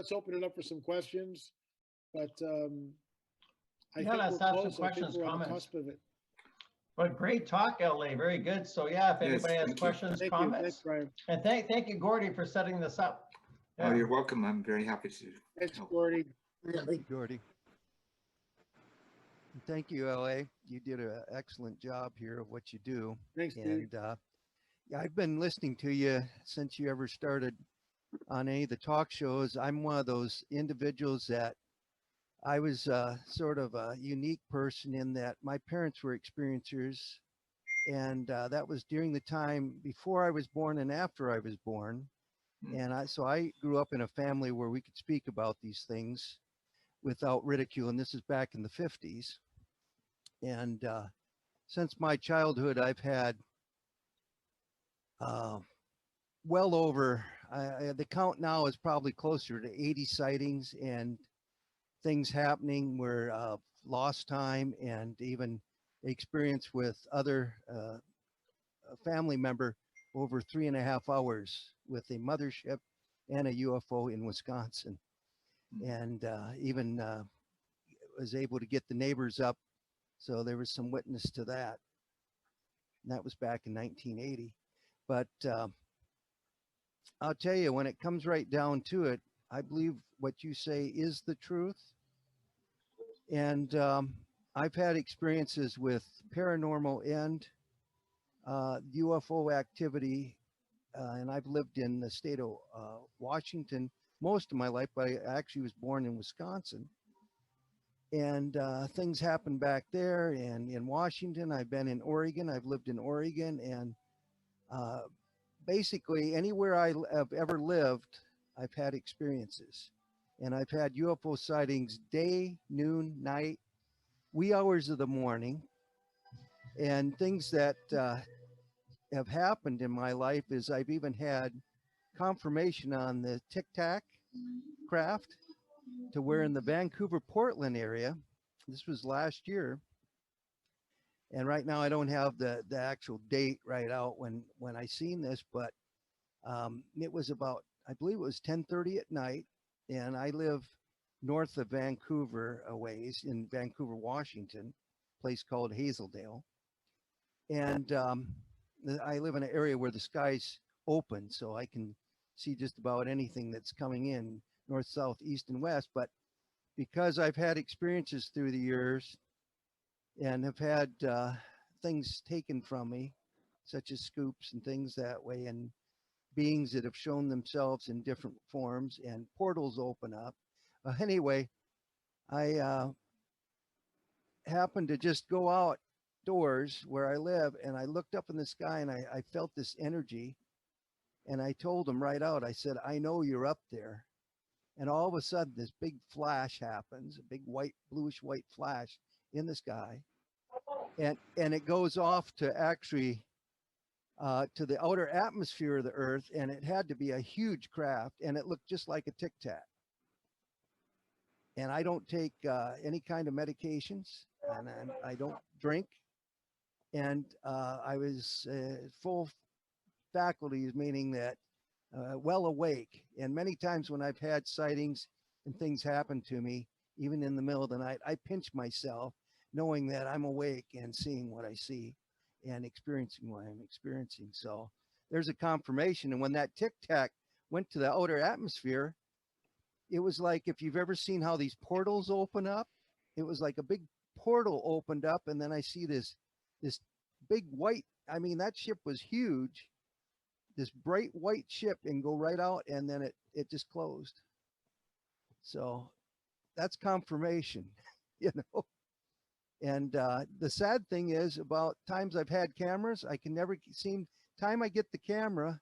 let's open it up for some questions. But I Yeah, think let's we're have some close. I think questions, we're on the comments. cusp of it. But great talk, LA. Very good. So yeah, if Yes, anybody has thank you. questions, Thank you. comments, Thanks, Brian. and thank you, Gordy, for setting this up. Oh, Yeah. you're welcome. I'm very happy to Thanks, help. Gordy. Gordy. Thank you, LA. You did an excellent job here of what you do. Thanks, Steve. And yeah, I've been listening to you since you ever started on any of the talk shows. I'm one of those individuals that I was sort of a unique person in that my parents were experiencers. And that was during the time before I was born and after I was born. And so I grew up in a family where we could speak about these things without ridicule. And this is back in the 50s. And since my childhood, I've had well over, the count now is probably closer to 80 sightings and things happening where lost time and even experience with other family member over 3.5 hours with a mothership and a UFO in Wisconsin. And even was able to get the neighbors up. So there was some witness to that. And that was back in 1980. But I'll tell you, when it comes right down to it, I believe what you say is the truth. And I've had experiences with paranormal and UFO activity, and I've lived in the state of Washington most of my life, but I actually was born in Wisconsin. And things happen back there, and in Washington. I've been in Oregon. I've lived in Oregon, and basically anywhere I have ever lived, I've had experiences. And I've had UFO sightings day, noon, night, wee hours of the morning. And things that have happened in my life is I've even had confirmation on the Tic Tac craft, to where in the Vancouver, Portland area, this was last year. And right now I don't have the actual date right out when I seen this, but it was about, I believe it was 10:30 at night. And I live north of Vancouver a ways in Vancouver, Washington, a place called Hazeldale. And I live in an area where the sky's open, so I can see just about anything that's coming in north, south, east, and west. But because I've had experiences through the years and have had things taken from me, such as scoops and things that way, and beings that have shown themselves in different forms and portals open up. Anyway, I happened to just go outdoors where I live, and I looked up in the sky, and I felt this energy. And I told him right out, I said, I know you're up there. And all of a sudden, this big flash happens, a big white, bluish white flash in the sky. And it goes off to actually to the outer atmosphere of the Earth. And it had to be a huge craft, and it looked just like a Tic Tac. And I don't take any kind of medications, and I don't drink. And I was full faculties, meaning that well awake. And many times when I've had sightings and things happen to me, even in the middle of the night, I pinch myself knowing that I'm awake and seeing what I see and experiencing what I'm experiencing. So there's a confirmation. And when that Tic Tac went to the outer atmosphere, it was like, if you've ever seen how these portals open up, it was like a big portal opened up, and then I see this big white, I mean, that ship was huge, this bright white ship, and go right out, and then it just closed. So that's confirmation, you know. And the sad thing is, about times I've had cameras, I can never seem, time I get the camera,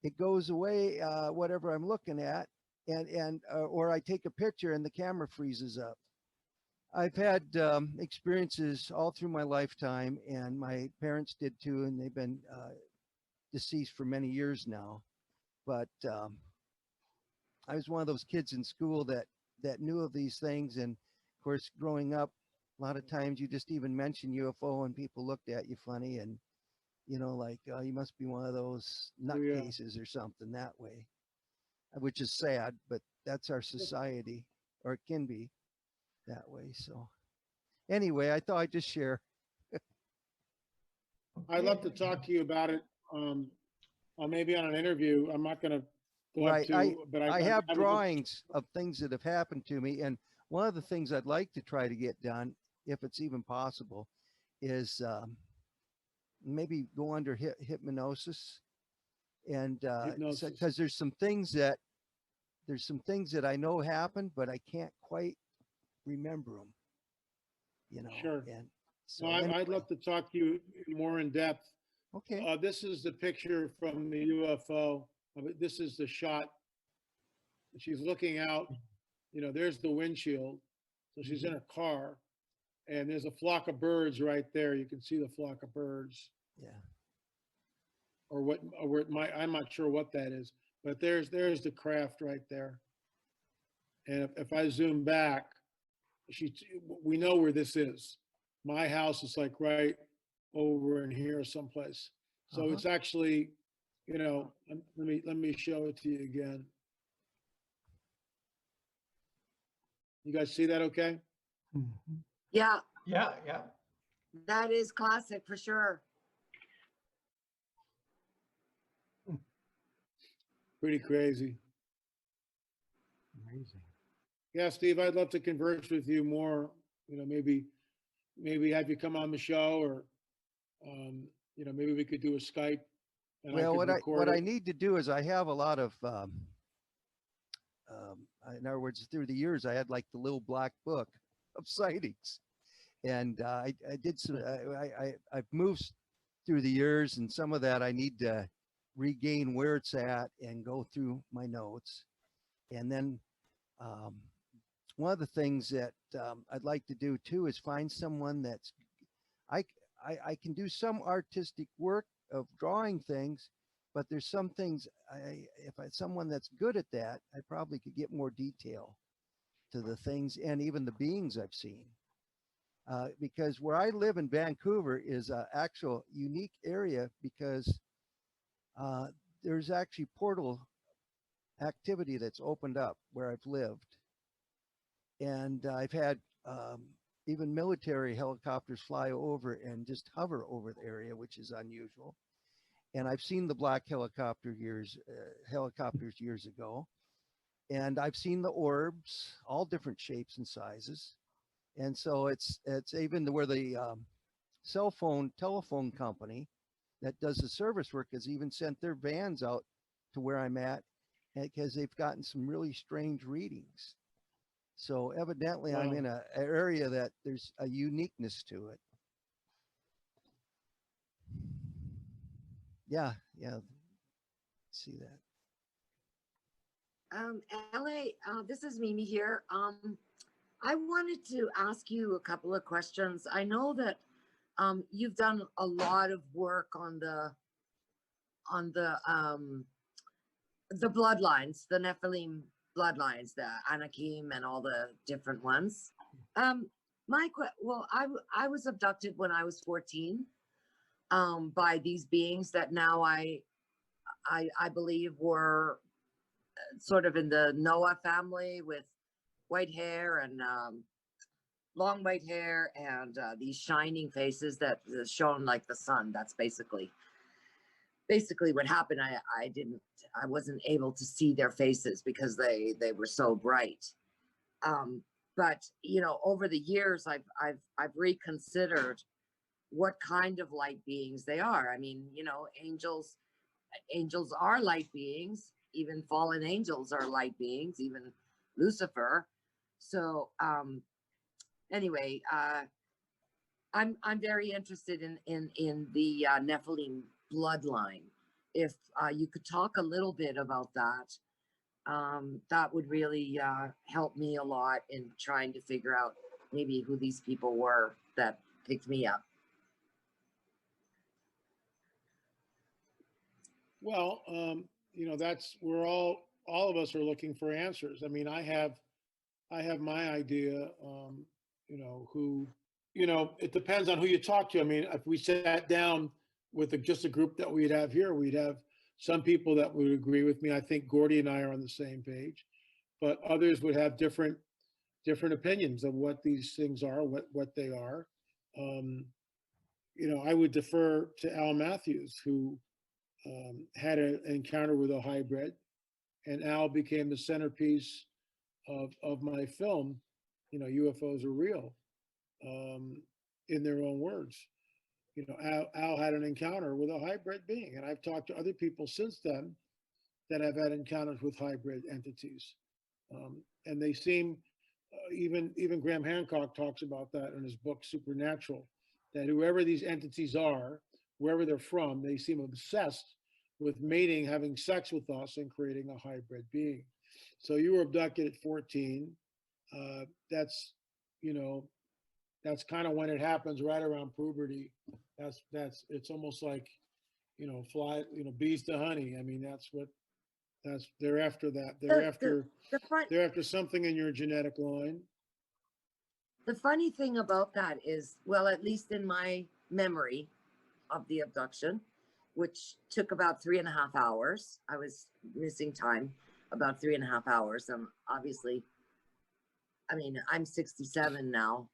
it goes away, whatever I'm looking at, or I take a picture and the camera freezes up. I've had experiences all through my lifetime, and my parents did too, and they've been deceased for many years now. But I was one of those kids in school that knew of these things. And of course, growing up, a lot of times you just even mention UFO and people looked at you funny, and you know, like, you must be one of those nutcases or something that way, which is sad. But that's our society, or it can be that way. So anyway, I thought I'd just share. I'd love to talk to you about it. Maybe on an interview. I'm not going to go up Right. to, but I have would- drawings of things that have happened to me. And one of the things I'd like to try to get done, if it's even possible, is maybe go under hypnosis. And Hypnosis. because there's some things that I know happened, but I can't quite remember them, you know. Sure. And so No, anyway, I'd love to talk to you more in depth. okay. This is the picture from the UFO. This is the shot. She's looking out. You know, there's the windshield. So she's in a car, and there's a flock of birds right there. You can see the flock of birds, Yeah. or it might. I'm not sure what that is, but there's the craft right there. And if I zoom back, we know where this is. My house is like right over in here someplace. So Uh-huh. it's actually, you know, let me show it to you again. You guys see that okay? Yeah, Yeah, yeah. that is classic for sure. Pretty crazy. Amazing. Yeah, Steve, I'd love to converse with you more. You know, maybe have you come on the show, or you know, maybe we could do a Skype. And Well, I could record what I it. need to do is I have a lot of, in other words, through the years, I had like the little black book of sightings, and I did some. I've moved through the years, and some of that I need to regain where it's at and go through my notes, and then one of the things that I'd like to do too is find someone that's I can do some artistic work of drawing things, but there's some things if I someone that's good at that, I probably could get more detail to the things and even the beings I've seen. Because where I live in Vancouver is an actual unique area because there's actually portal activity that's opened up where I've lived. And I've had even military helicopters fly over and just hover over the area, which is unusual. And I've seen the black helicopters years ago. And I've seen the orbs, all different shapes and sizes. And so it's even where the telephone company that does the service work has even sent their vans out to where I'm at because they've gotten some really strange readings. So evidently I'm Wow. in an area that there's a uniqueness to it. Yeah. See that. LA, this is Mimi here. I wanted to ask you a couple of questions. I know that you've done a lot of work on the bloodlines, the Nephilim bloodlines, the Anakim and all the different ones. Well, I was abducted when I was 14 by these beings that now I believe were sort of in the Noah family with white hair and long white hair and these shining faces that shone like the sun. That's basically what happened. I wasn't able to see their faces because they were so bright. But you know, over the years, I've reconsidered what kind of light beings they are. I mean, you know, angels are light beings. Even fallen angels are light beings. Even Lucifer. So anyway, I'm very interested in the Nephilim bloodline. If you could talk a little bit about that, that would really help me a lot in trying to figure out maybe who these people were that picked me up. Well, you know, that's we're all of us are looking for answers. I mean, I have my idea. You know, who, you know, it depends on who you talk to. I mean, if we sat down with just a group that we'd have here, we'd have some people that would agree with me. I think Gordy and I are on the same page. but others would have different opinions of what these things are, what they are. Um, I would defer to Al Matthews, who had an encounter with a hybrid, and Al became the centerpiece of my film. UFOs are real, in their own words. Al had an encounter with a hybrid being, and I've talked to other people since then that have had encounters with hybrid entities, and they seem, even Graham Hancock talks about that in his book Supernatural, that whoever these entities are, wherever they're from, they seem obsessed with mating, having sex with us, and creating a hybrid being. So you were abducted at 14. That's, that's kind of when it happens, right around puberty. It's almost like, bees to honey. I mean, they're after that. They're after something in your genetic line. The funny thing about that is, well, at least in my memory of the abduction, which took about 3.5 hours, I was missing time about 3.5 hours. Obviously, I mean, I'm 67 now.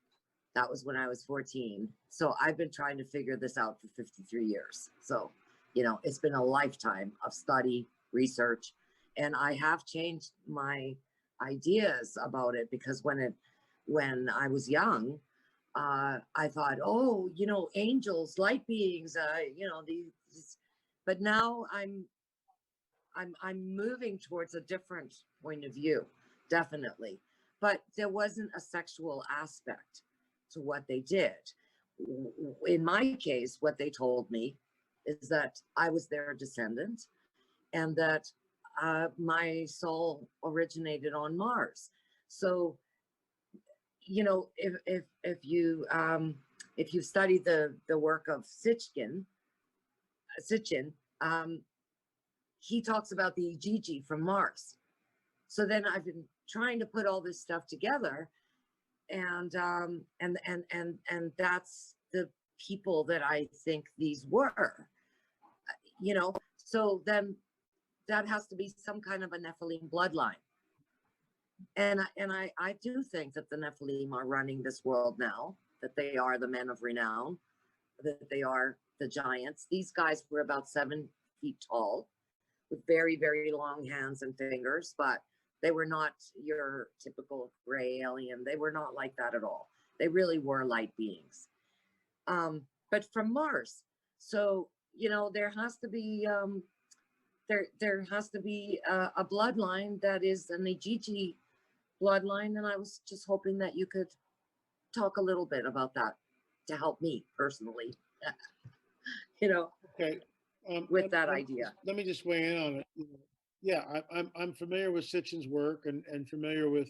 That was when I was 14. So I've been trying to figure this out for 53 years. So, it's been a lifetime of study, research, and I have changed my ideas about it, because when I was young, I thought, oh, angels, light beings, these, but now I'm moving towards a different point of view, definitely. But there wasn't a sexual aspect to what they did. In my case, what they told me is that I was their descendant, and that my soul originated on Mars. So, if you study the work of Sitchin, he talks about the Gigi from Mars. So then I've been trying to put all this stuff together, and that's the people that I think these were. So then that has to be some kind of a Nephilim bloodline. And I do think that the Nephilim are running this world now, that they are the men of renown, that they are the giants. These guys were about 7 feet tall, with very, very long hands and fingers, but they were not your typical gray alien. They were not like that at all. They really were light beings. But from Mars. So, there has to be there has to be a bloodline that is an Igigi bloodline, and I was just hoping that you could talk a little bit about that to help me personally, Okay. with that idea. Let me just weigh in on it. Yeah, I'm familiar with Sitchin's work, and familiar with,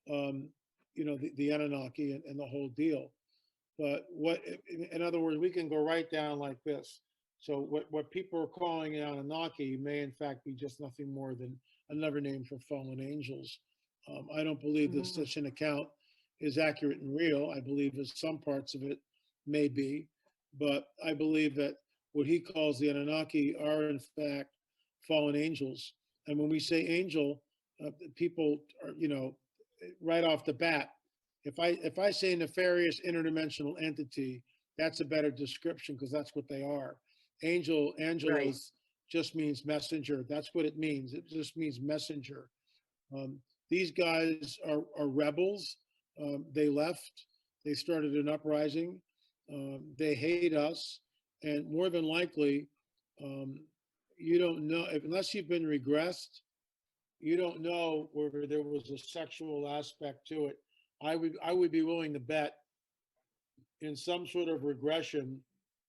the Anunnaki and the whole deal. But in other words, we can go right down like this. So what people are calling Anunnaki may in fact be just nothing more than another name for fallen angels. I don't believe that such an account is accurate and real. I believe that some parts of it may be, but I believe that what he calls the Anunnaki are in fact fallen angels. And when we say angel, people are, right off the bat, if I say nefarious interdimensional entity, that's a better description, because that's what they are. Angel Right. is just means messenger. That's what it means. It just means messenger. These guys are rebels. They left. They started an uprising. They hate us, and more than likely, you don't know, unless you've been regressed, you don't know whether there was a sexual aspect to it. I would be willing to bet in some sort of regression,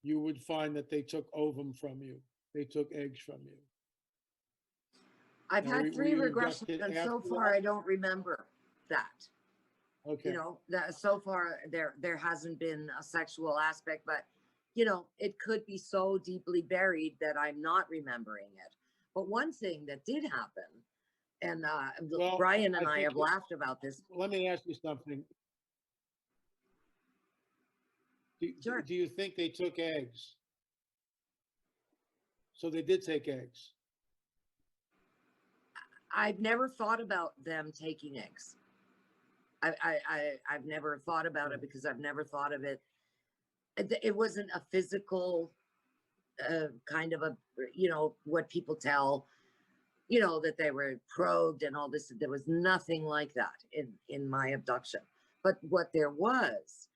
you would find that they took ovum from you. They took eggs from you. I've Now, had were 3 you regressions, abducted and so after far that? I don't remember that. Okay. That so far there hasn't been a sexual aspect, but it could be so deeply buried that I'm not remembering it. But one thing that did happen, and Well, Brian and I think have laughed about this. Let me ask you something. Sure. Do you think they took eggs? So they did take eggs. I've never thought about them taking eggs. I've never thought about it because I've never thought of it. It wasn't a physical kind of a, what people tell, that they were probed and all this. There was nothing like that in my abduction. But what there was,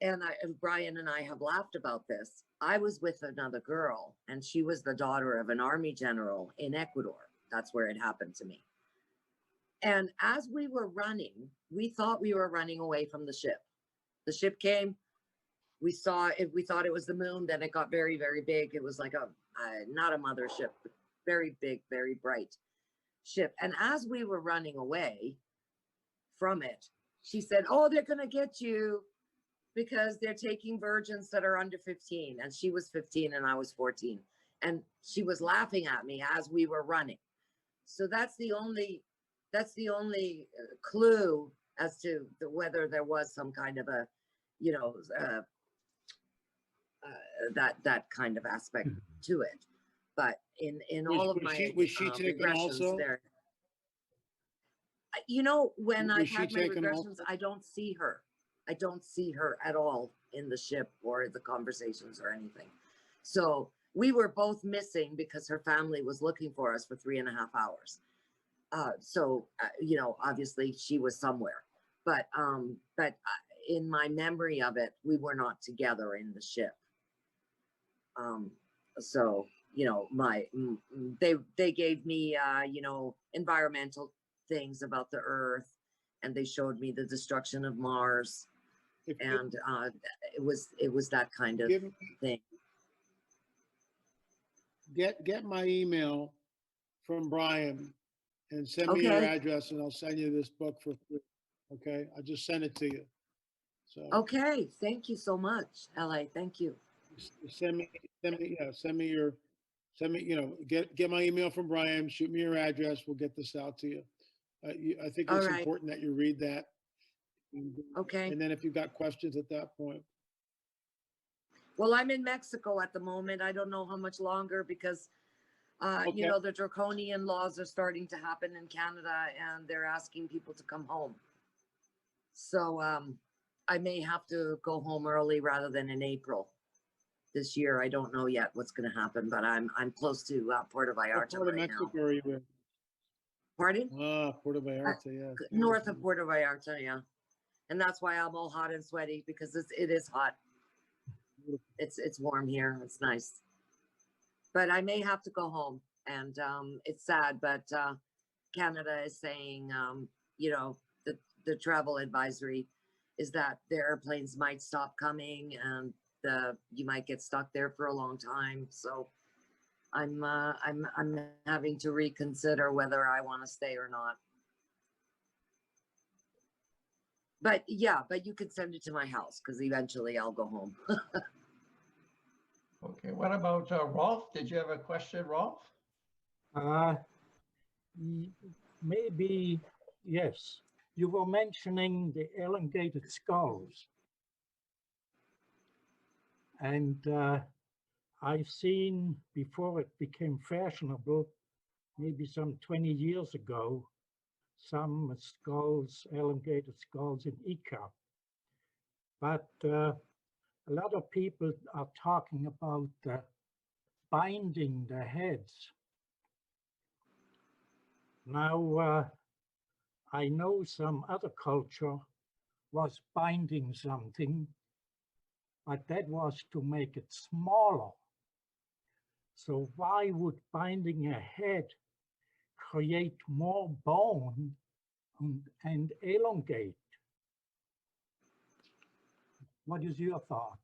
and Brian and I have laughed about this. I was with another girl, and she was the daughter of an army general in Ecuador. That's where it happened to me. And as we were running, we thought we were running away from the ship. The ship came, we saw it, we thought it was the moon, then it got very, very big. It was like not a mothership, but very big, very bright ship. And as we were running away from it, she said, "Oh, they're gonna get you because they're taking virgins that are under 15." And she was 15 and I was 14. And she was laughing at me as we were running. So that's the only clue as to whether there was some kind of a, that kind of aspect to it. But in all of my was she taken regressions also? there, when I've had my regressions, I don't see her. I don't see her at all in the ship or the conversations or anything. So we were both missing because her family was looking for us for 3.5 hours. Obviously she was somewhere, but in my memory of it, we were not together in the ship. They gave me, environmental things about the Earth, and they showed me the destruction of Mars. And it was that kind of thing. Get my email from Brian and send me your address, and I'll send you this book for free. Okay, I just sent it to you. So okay, thank you so much, LA. Thank you. Send me, get my email from Brian. Shoot me your address. We'll get this out to you. I think it's important that you read that. Okay. And then if you've got questions at that point. Well, I'm in Mexico at the moment. I don't know how much longer because, the draconian laws are starting to happen in Canada and they're asking people to come home. So I may have to go home early rather than in April this year. I don't know yet what's going to happen, but I'm close to Puerto Vallarta What part of right Mexico now. are you in? Pardon? Puerto Vallarta, yeah. North of Puerto Vallarta, yeah. And that's why I'm all hot and sweaty, because it is hot. It's warm here. It's nice. But I may have to go home, and it's sad, but Canada is saying, the travel advisory is that the airplanes might stop coming and you might get stuck there for a long time. So I'm having to reconsider whether I want to stay or not. But yeah, but you could send it to my house because eventually I'll go home. Okay, what about Rolf? Did you have a question, Rolf? Maybe, yes. You were mentioning the elongated skulls. And I've seen, before it became fashionable, maybe some 20 years ago, some skulls, elongated skulls in Ica. But a lot of people are talking about binding the heads. Now, I know some other culture was binding something, but that was to make it smaller. So why would binding a head create more bone and elongate? What is your thought?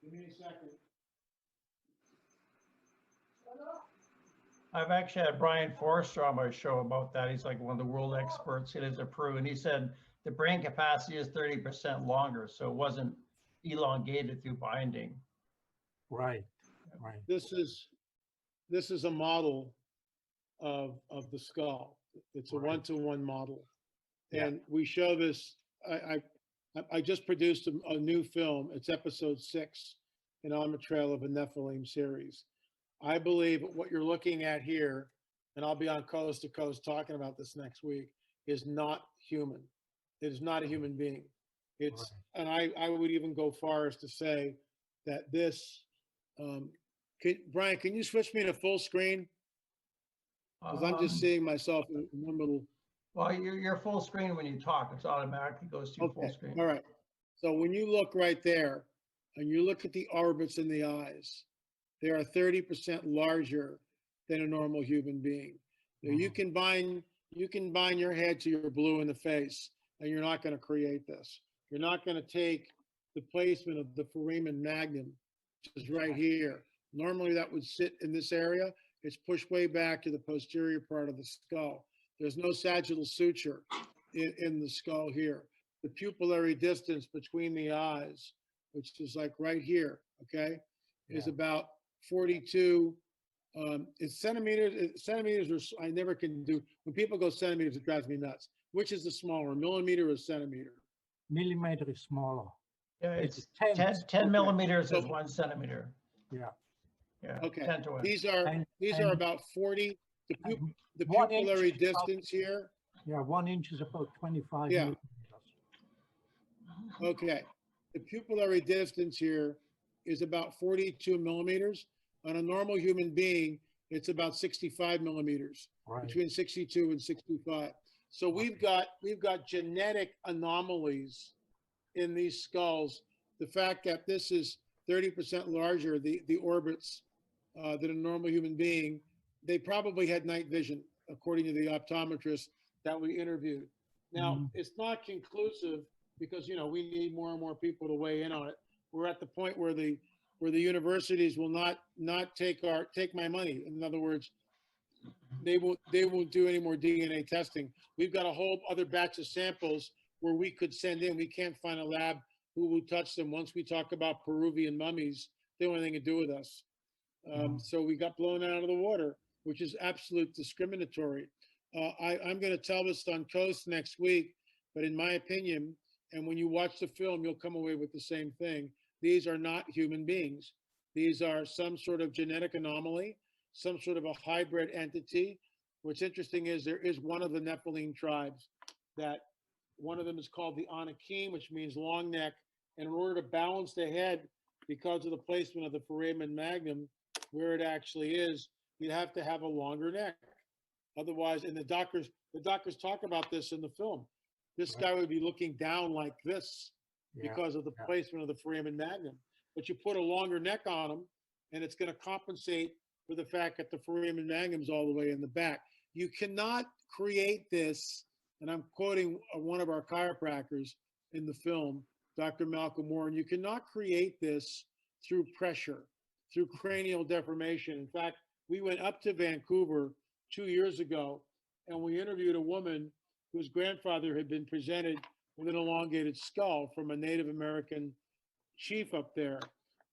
Give me a second. I've actually had Brian Forrester on my show about that. He's like one of the world experts. He lives in Peru, and he said the brain capacity is 30% longer, so it wasn't elongated through binding. Right. This is a model of the skull. It's a one-to-one model, and we show this. I just produced a new film. It's episode 6, and I'm a trail of a Nephilim series. I believe what you're looking at here, and I'll be on Coast to Coast talking about this next week, is not human. It is not a human being. It's, and I would even go far as to say that this, Brian, can you switch me to full screen? Because I'm just seeing myself in one little. Well, you're full screen when you talk. It's automatically goes to full Okay, screen. all right. So when you look right there and you look at the orbits in the eyes, they are 30% larger than a normal human being. Now, you can bind your head to your blue in the face, and you're not going to create this. You're not going to take the placement of the foramen magnum, which is right here. Normally that would sit in this area. It's pushed way back to the posterior part of the skull. There's no sagittal suture in the skull here. The pupillary distance between the eyes, which is like right here, okay, is about 42. It's centimeters. Centimeters are, I never can do. When people go centimeters, it drives me nuts. Which is the smaller, millimeter or centimeter? Millimeter is smaller. Yeah, It's it's tenths. 10 Okay. millimeters is So- 1 centimeter. Yeah. Yeah, Okay. 10 to 1. These are And- about 40. The 1 inch pupillary is about- distance here. Yeah, 1 inch is about 25 Yeah. millimeters. Okay. The pupillary distance here is about 42 millimeters. On a normal human being, it's about 65 millimeters, Right. between 62 and 65. So we've got genetic anomalies in these skulls. The fact that this is 30% larger, the orbits, than a normal human being, they probably had night vision, according to the optometrist that we interviewed. Now, it's not conclusive because, we need more and more people to weigh in on it. We're at the point where the universities will not take my money. In other words, they won't do any more DNA testing. We've got a whole other batch of samples where we could send in. We can't find a lab who will touch them. Once we talk about Peruvian mummies, they don't have anything to do with us. So we got blown out of the water, which is absolute discriminatory. I'm going to tell this on Coast next week, but in my opinion, and when you watch the film, you'll come away with the same thing. These are not human beings. These are some sort of genetic anomaly, some sort of a hybrid entity. What's interesting is there is one of the Nephilim tribes that one of them is called the Anakim, which means long neck. And in order to balance the head, because of the placement of the foramen magnum, where it actually is, you'd have to have a longer neck. Otherwise, and the doctors talk about this in the film. This guy would be looking down like this because of the placement of the foramen magnum. But you put a longer neck on him, and it's going to compensate for the fact that the foramen magnum is all the way in the back. You cannot create this, and I'm quoting one of our chiropractors in the film, Dr. Malcolm Warren, you cannot create this through pressure, through cranial deformation. In fact, we went up to Vancouver 2 years ago, and we interviewed a woman whose grandfather had been presented with an elongated skull from a Native American chief up there.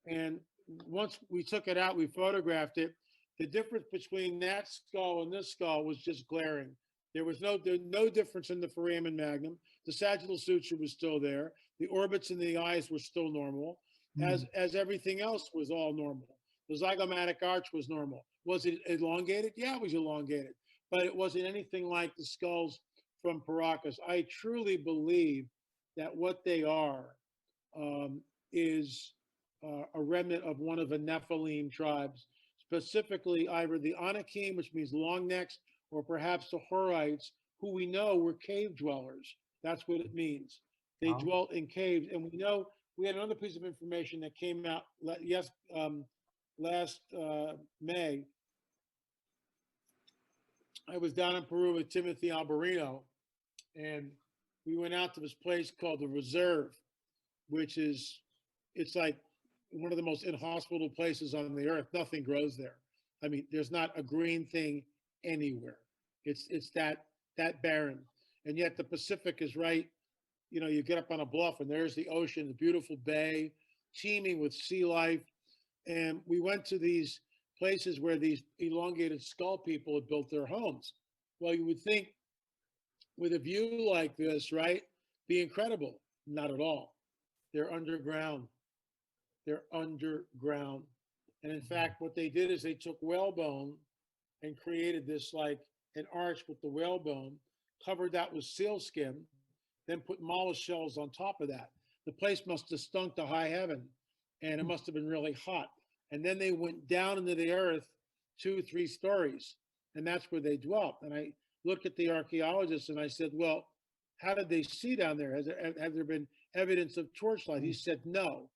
And once we took it out, we photographed it. The difference between that skull and this skull was just glaring. There was no difference in the foramen magnum. The sagittal suture was still there. The orbits in the eyes were still normal, as everything else was all normal. The zygomatic arch was normal. Was it elongated? Yeah, it was elongated, but it wasn't anything like the skulls from Paracas. I truly believe that what they are is a remnant of one of the Nephilim tribes, specifically either the Anakim, which means long necks, or perhaps the Horites, who we know were cave dwellers. That's what it means. They dwelt in caves, and we know we had another piece of information that came out last May. I was down in Peru with Timothy Alberino, and we went out to this place called the Reserve, which is, it's like one of the most inhospitable places on the earth. Nothing grows there. I mean, there's not a green thing anywhere. It's that barren. And yet the Pacific is right. You get up on a bluff and there's the ocean, the beautiful bay, teeming with sea life. And we went to these places where these elongated skull people had built their homes. Well, you would think with a view like this, right, be incredible. Not at all. They're underground. They're underground. And in fact, what they did is they took whalebone and created this like an arch with the whalebone, covered that with sealskin, then put mollusk shells on top of that. The place must have stunk to high heaven, and it must have been really hot. And then they went down into the earth 2-3 stories, and that's where they dwelt. And I looked at the archaeologists and I said, well, how did they see down there? Has there been evidence of torchlight? He said no.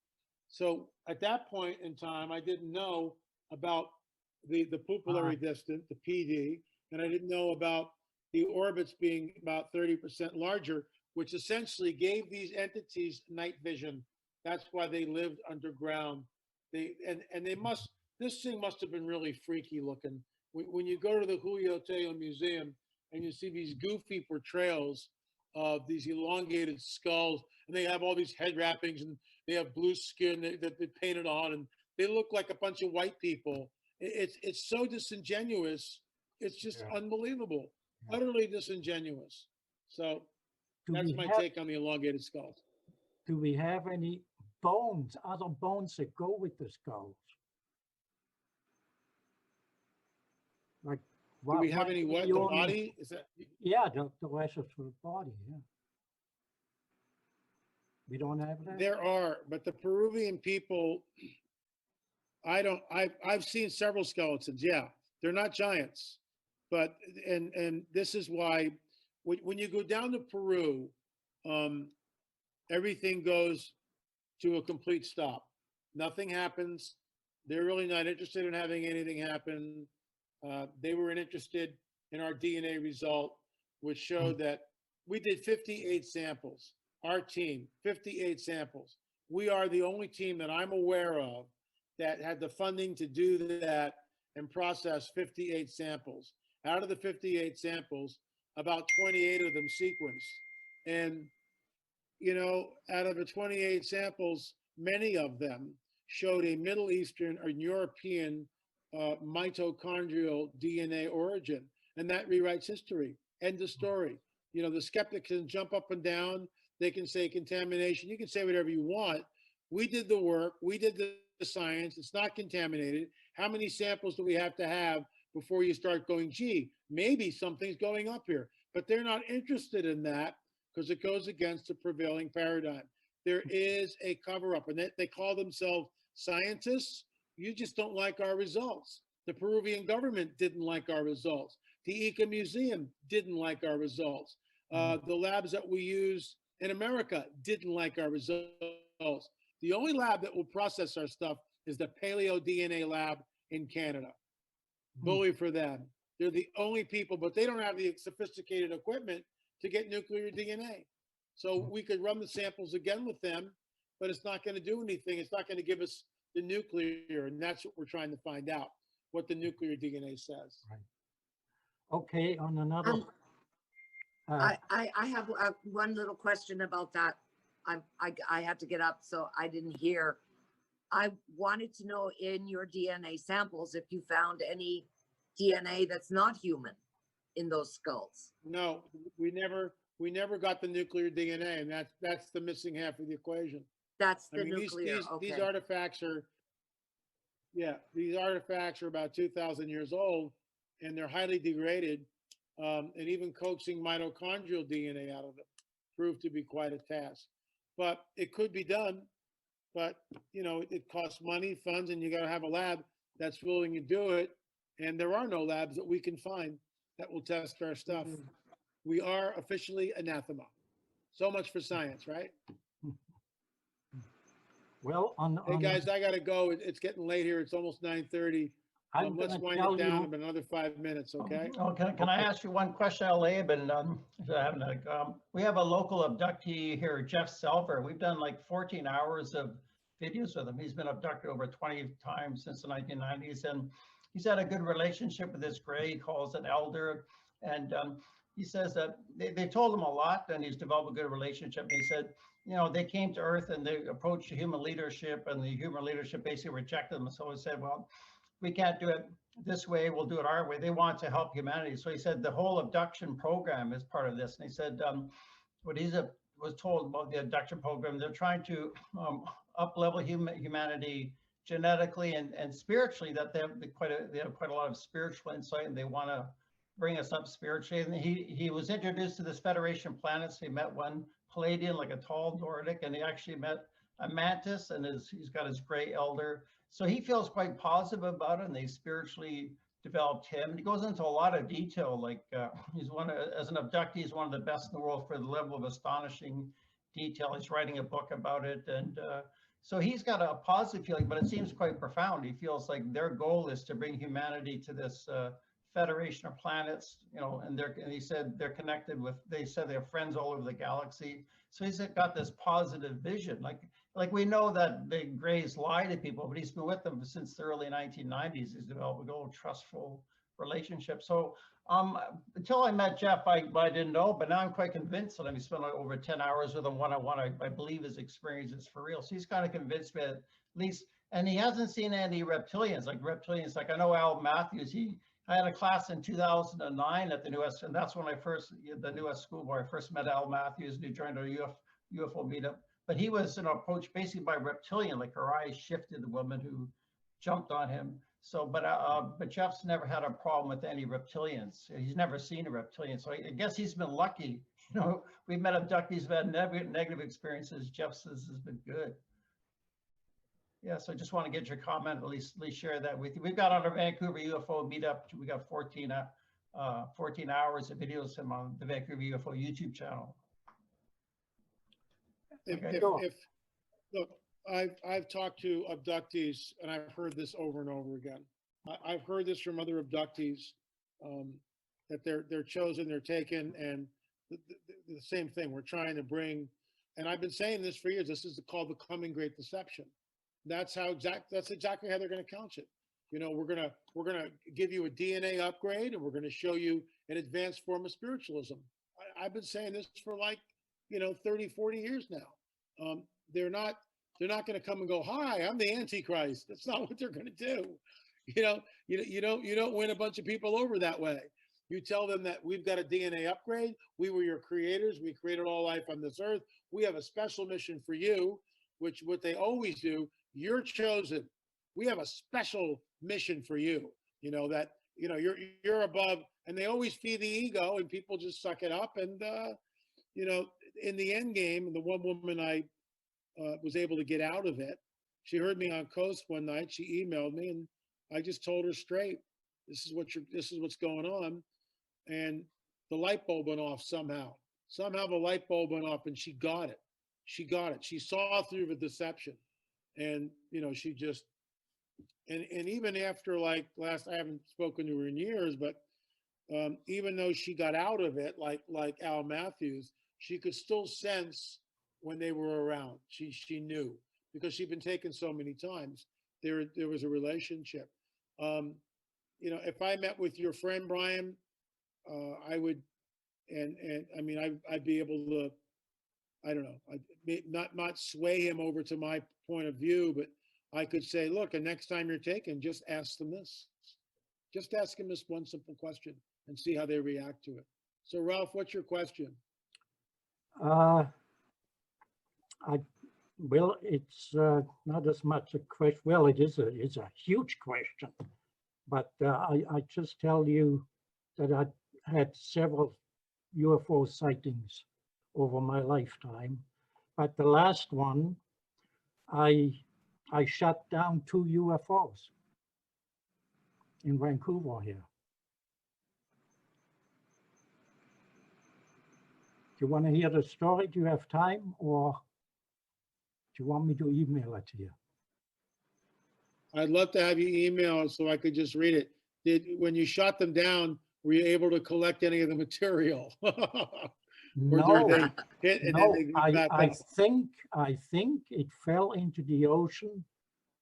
So at that point in time, I didn't know about the pupillary distance, the PD, and I didn't know about the orbits being about 30% larger, which essentially gave these entities night vision. That's why they lived underground. They this thing must have been really freaky looking. When you go to the Julio Teo Museum and you see these goofy portrayals of these elongated skulls, and they have all these head wrappings, and they have blue skin that they painted on, and they look like a bunch of white people. It's so disingenuous. It's just unbelievable, utterly disingenuous. So that's my take on the elongated skulls. Do we have any bones, other bones that go with the skulls? Like, Do we have any what? The body? Is that? Yeah, the rest of the body, yeah. We don't have that? There are, but the Peruvian people, I've seen several skeletons. Yeah, they're not giants, but and this is why when you go down to Peru, everything goes to a complete stop. Nothing happens. They're really not interested in having anything happen. They were interested in our DNA result, which showed that we did 58 samples. Our team, 58 samples. We are the only team that I'm aware of that had the funding to do that and process 58 samples. Out of the 58 samples, about 28 of them sequenced. And, you know, out of the 28 samples, many of them showed a Middle Eastern or European mitochondrial DNA origin. And that rewrites history. End of story. You know, the skeptic can jump up and down. They can say contamination. You can say whatever you want. We did the work. We did the science. It's not contaminated. How many samples do we have to have before you start going, gee, maybe something's going up here? But they're not interested in that because it goes against the prevailing paradigm. There is a cover-up, and they call themselves scientists. You just don't like our results. The Peruvian government didn't like our results. The Ica Museum didn't like our results. The labs that we use in America didn't like our results. The only lab that will process our stuff is the Paleo DNA lab in Canada. Bully for them. They're the only people, but they don't have the sophisticated equipment to get nuclear DNA. So we could run the samples again with them, but it's not going to do anything. It's not going to give us the nuclear, and that's what we're trying to find out, what the nuclear DNA says. Right. Okay, on another. I have one little question about that. I had to get up, so I didn't hear. I wanted to know in your DNA samples if you found any DNA that's not human in those skulls. No, we never got the nuclear DNA, and that's the missing half of the equation. That's the I mean, nuclear. these Okay. artifacts are, these artifacts are about 2,000 years old, and they're highly degraded, and even coaxing mitochondrial DNA out of them proved to be quite a task. But it could be done, but you know, it costs money, funds, and you got to have a lab that's willing to do it. And there are no labs that we can find that will test our stuff. We are officially anathema. So much for science, right? Well, Hey guys, I gotta go. It's getting late here. It's almost 9:30. Let's wind it down in another 5 minutes, okay? Oh, can I ask you one question, Alabe? And we have a local abductee here, Jeff Selver. We've done like 14 hours of videos with him. He's been abducted over 20 times since the 1990s, and he's had a good relationship with this gray. He calls it elder, and he says that they told him a lot, and he's developed a good relationship. And he said, you know, they came to Earth and they approached the human leadership, and the human leadership basically rejected them. So he said, well, we can't do it this way, we'll do it our way. They want to help humanity. So he said the whole abduction program is part of this. And he said what he was told about the abduction program, they're trying to up-level humanity genetically and spiritually, that they have quite a lot of spiritual insight, and they want to bring us up spiritually. And he was introduced to this Federation of Planets. He met one Palladian, like a tall Nordic, and he actually met a mantis, and he's got his gray elder. So he feels quite positive about it, and they spiritually developed him. And he goes into a lot of detail, like as an abductee, he's one of the best in the world for the level of astonishing detail. He's writing a book about it, and so he's got a positive feeling, but it seems quite profound. He feels like their goal is to bring humanity to this Federation of Planets, and he said they're connected with, they said they have friends all over the galaxy. So he's got this positive vision. Like we know that the Greys lie to people, but he's been with them since the early 1990s. He's developed a good, trustful relationship. So until I met Jeff, I didn't know, but now I'm quite convinced that he spent over 10 hours with him one-on-one. I believe his experience is for real. So he's kind of convinced me at least, and he hasn't seen any reptilians. Like I know Al Matthews, I had a class in 2009 at the US, and that's when the US school where I first met Al Matthews, and he joined our UFO meetup. But he was approached basically by a reptilian, like her eyes shifted, the woman who jumped on him. So, but Jeff's never had a problem with any reptilians. He's never seen a reptilian. So I guess he's been lucky. We've met abductees who've had negative experiences. Jeff says has been good. Yeah, so I just want to get your comment, at least share that with you. We've got on our Vancouver UFO meetup, we got 14 hours of videos from on the Vancouver UFO YouTube channel. Look, I've talked to abductees, and I've heard this over and over again. I've heard this from other abductees, that they're chosen, they're taken, and the same thing. We're trying to bring, and I've been saying this for years. This is called the coming great deception. That's exactly how they're going to count it. We're gonna give you a DNA upgrade, and we're going to show you an advanced form of spiritualism. I've been saying this for 30, 40 years now. They're not going to come and go, "Hi, I'm the Antichrist." That's not what they're going to do. You don't win a bunch of people over that way. You tell them that we've got a DNA upgrade. We were your creators. We created all life on this earth. We have a special mission for you, which what they always do. You're chosen. We have a special mission for you. You're above, and they always feed the ego, and people just suck it up. And in the end game, the one woman I was able to get out of it, she heard me on Coast one night. She emailed me, and I just told her straight, this is what's going on. And the light bulb went off somehow. Somehow the light bulb went off, and she got it. She saw through the deception. And, she just, and even after I haven't spoken to her in years, but even though she got out of it, like Al Matthews, she could still sense when they were around. She knew, because she'd been taken so many times. There was a relationship. If I met with your friend Brian, I would, and I mean, I'd be able to, I don't know, I'd not sway him over to my point of view, but I could say, look, and next time you're taken, just ask them this. Just ask them this one simple question and see how they react to it. So Ralph, what's your question? Well, it's not as much a question. Well, it's a huge question, but I just tell you that I had several UFO sightings over my lifetime, but the last one, I shot down 2 UFOs in Vancouver here. Do you want to hear the story? Do you have time, or do you want me to email it to you? I'd love to have you email it so I could just read it. When you shot them down, were you able to collect any of the material? No, I think it fell into the ocean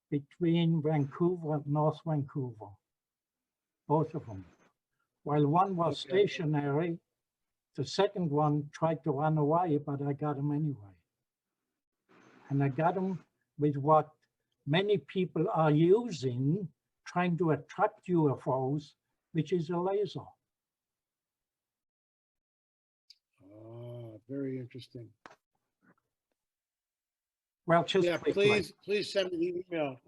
between Vancouver and North Vancouver, both of them. While one was stationary, the second one tried to run away, but I got him anyway. And I got him with what many people are using, trying to attract UFOs, which is a laser. Oh, very interesting. Well, just yeah, quickly. please send me the email.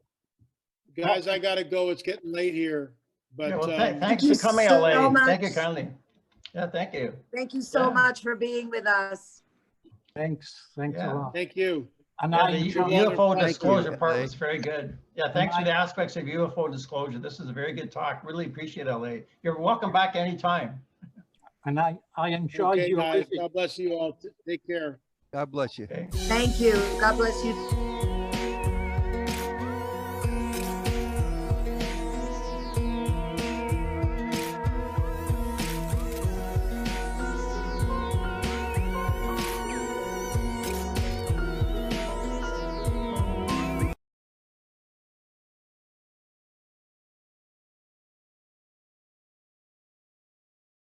Guys, I gotta go. It's getting late here, Yeah, but, well, thanks you for coming, so Elaine. Thank you much. kindly. Yeah, thank you. Thank you so Yeah. much for being with us. Thanks a Yeah. lot. thank you. And Yeah, I the enjoyed, UFO Thank you, disclosure part LA. was very good. Yeah, thanks for the aspects of UFO disclosure. This is a very good talk. Really appreciate it, LA. You're welcome back anytime. and I enjoyed Okay, your guys, visit. God bless you all. Take care. God bless you. Okay. Thank you. God bless you.